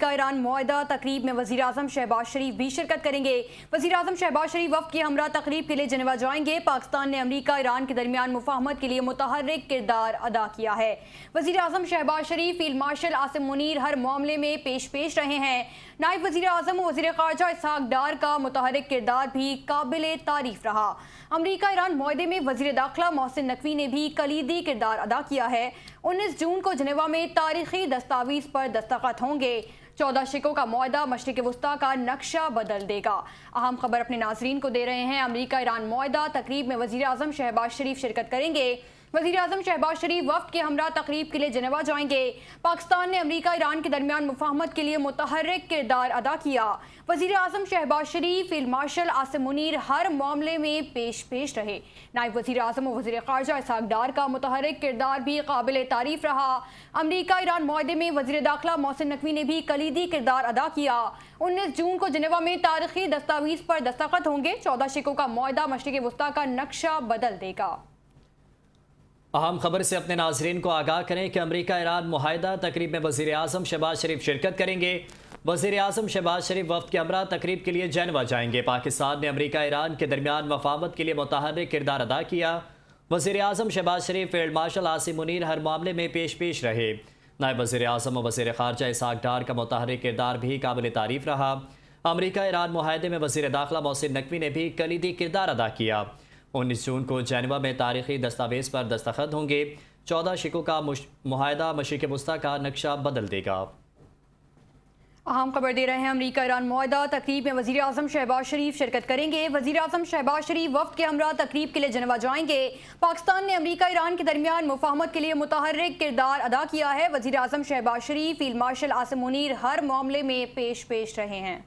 अमरीका Iran मुआहदा तकरीब में वज़ीर आज़म शहबाज शरीफ भी शिरकत करेंगे। वज़ीर आज़म शहबाज शरीफ वफ़द की हमरा तकरीब के लिए जेनेवा जाएंगे। पाकिस्तान ने अमरीका ईरान के दरमियान मुफाहमत के लिए मुतहर्रिक किरदार अदा किया है। वज़ीर आज़म शहबाज शरीफ फील्ड मार्शल आसिम मुनीर हर मामले में पेश रहे हैं। नायब वज़ीर आज़म और वज़ीर ख़ारजा इसहाक डार का मुतहर्रिक किरदार भी काबिल तारीफ रहा। अमरीका ईरान मुआहदे में वज़ीर दाखिला मोहसिन नकवी ने भी कलीदी किरदार अदा किया है। 19 जून को जेनेवा में तारीखी दस्तावेज़ पर दस्तखत होंगे। 14 शिकों का मुआहदा मशरिक़ वस्ता का नक्शा बदल देगा। अहम खबर अपने नाज़रीन को दे रहे हैं। अमरीका ईरान मुआहदा तकरीब में वज़ीर आज़म शहबाज शरीफ शिरकत करेंगे। वज़ीर आज़म शहबाज शरीफ वफ़द के हमरा तकरीब के लिए जेनेवा जाएंगे। पाकिस्तान ने अमरीका ईरान के दरमियान मुफाहमत के लिए मुतहर्रिक किरदार अदा किया। वज़ीर आज़म शहबाज शरीफ फील्ड मार्शल आसिम मुनीर हर मामले में पेश रहे। नायब वज़ीर आज़म और वज़ीर ख़ारजा इसहाक डार का मुतहर्रिक किरदार भी काबिल तारीफ रहा। अमरीका ईरान मुआहदे में वज़ीर दाखिला मोहसिन नकवी ने भी कलीदी किरदार अदा किया। 19 जून को जेनेवा में तारीखी दस्तावेज़ पर दस्तखत होंगे। 14 शिकों का मुआहदा मशरिक़ वस्ता का नक्शा बदल देगा। अहम खबर से अपने नाजरीन को आगाह करें कि अमरीका ईरान मुआहदा तकरीब में वज़ीर आज़म शहबाज शरीफ शिरकत करेंगे। वज़ीर आज़म शहबाज शरीफ वफ़द के हमरा तकरीब के लिए जेनेवा जाएंगे। पाकिस्तान ने अमरीका ईरान के दरमियान मुफाहमत के लिए मुतहर्रिक किरदार अदा किया। वज़ीर आज़म शहबाज शरीफ फील्ड मार्शल आसिम मुनीर हर मामले में पेश रहे। नायब वज़ीर आज़म और वज़ीर ख़ारजा इसहाक डार का मुतहर्रिक किरदार भी काबिल तारीफ रहा। अमरीका ईरान मुआहदे में वज़ीर दाखिला मोहसिन नकवी ने भी कलीदी किरदार अदा किया। 19 जून को जेनेवा में तारीखी दस्तावेज़ पर दस्तखत होंगे। 14 शिकों का मुआहदा मशरिक़ वस्ता का नक्शा बदल देगा। अहम खबर दे रहे हैं। अमरीका ईरान मुआहदा तकरीब में वज़ीर आज़म शहबाज शरीफ शिरकत करेंगे। वज़ीर आज़म शहबाज शरीफ वफ़द के हमरा तकरीब के लिए जेनेवा जाएंगे। पाकिस्तान ने अमरीका ईरान के दरमियान मुफाहमत के लिए मुतहर्रिक किरदार अदा किया है। वज़ीर आज़म शहबाज शरीफ फील्ड मार्शल आसिम मुनीर हर मामले में पेश रहे हैं।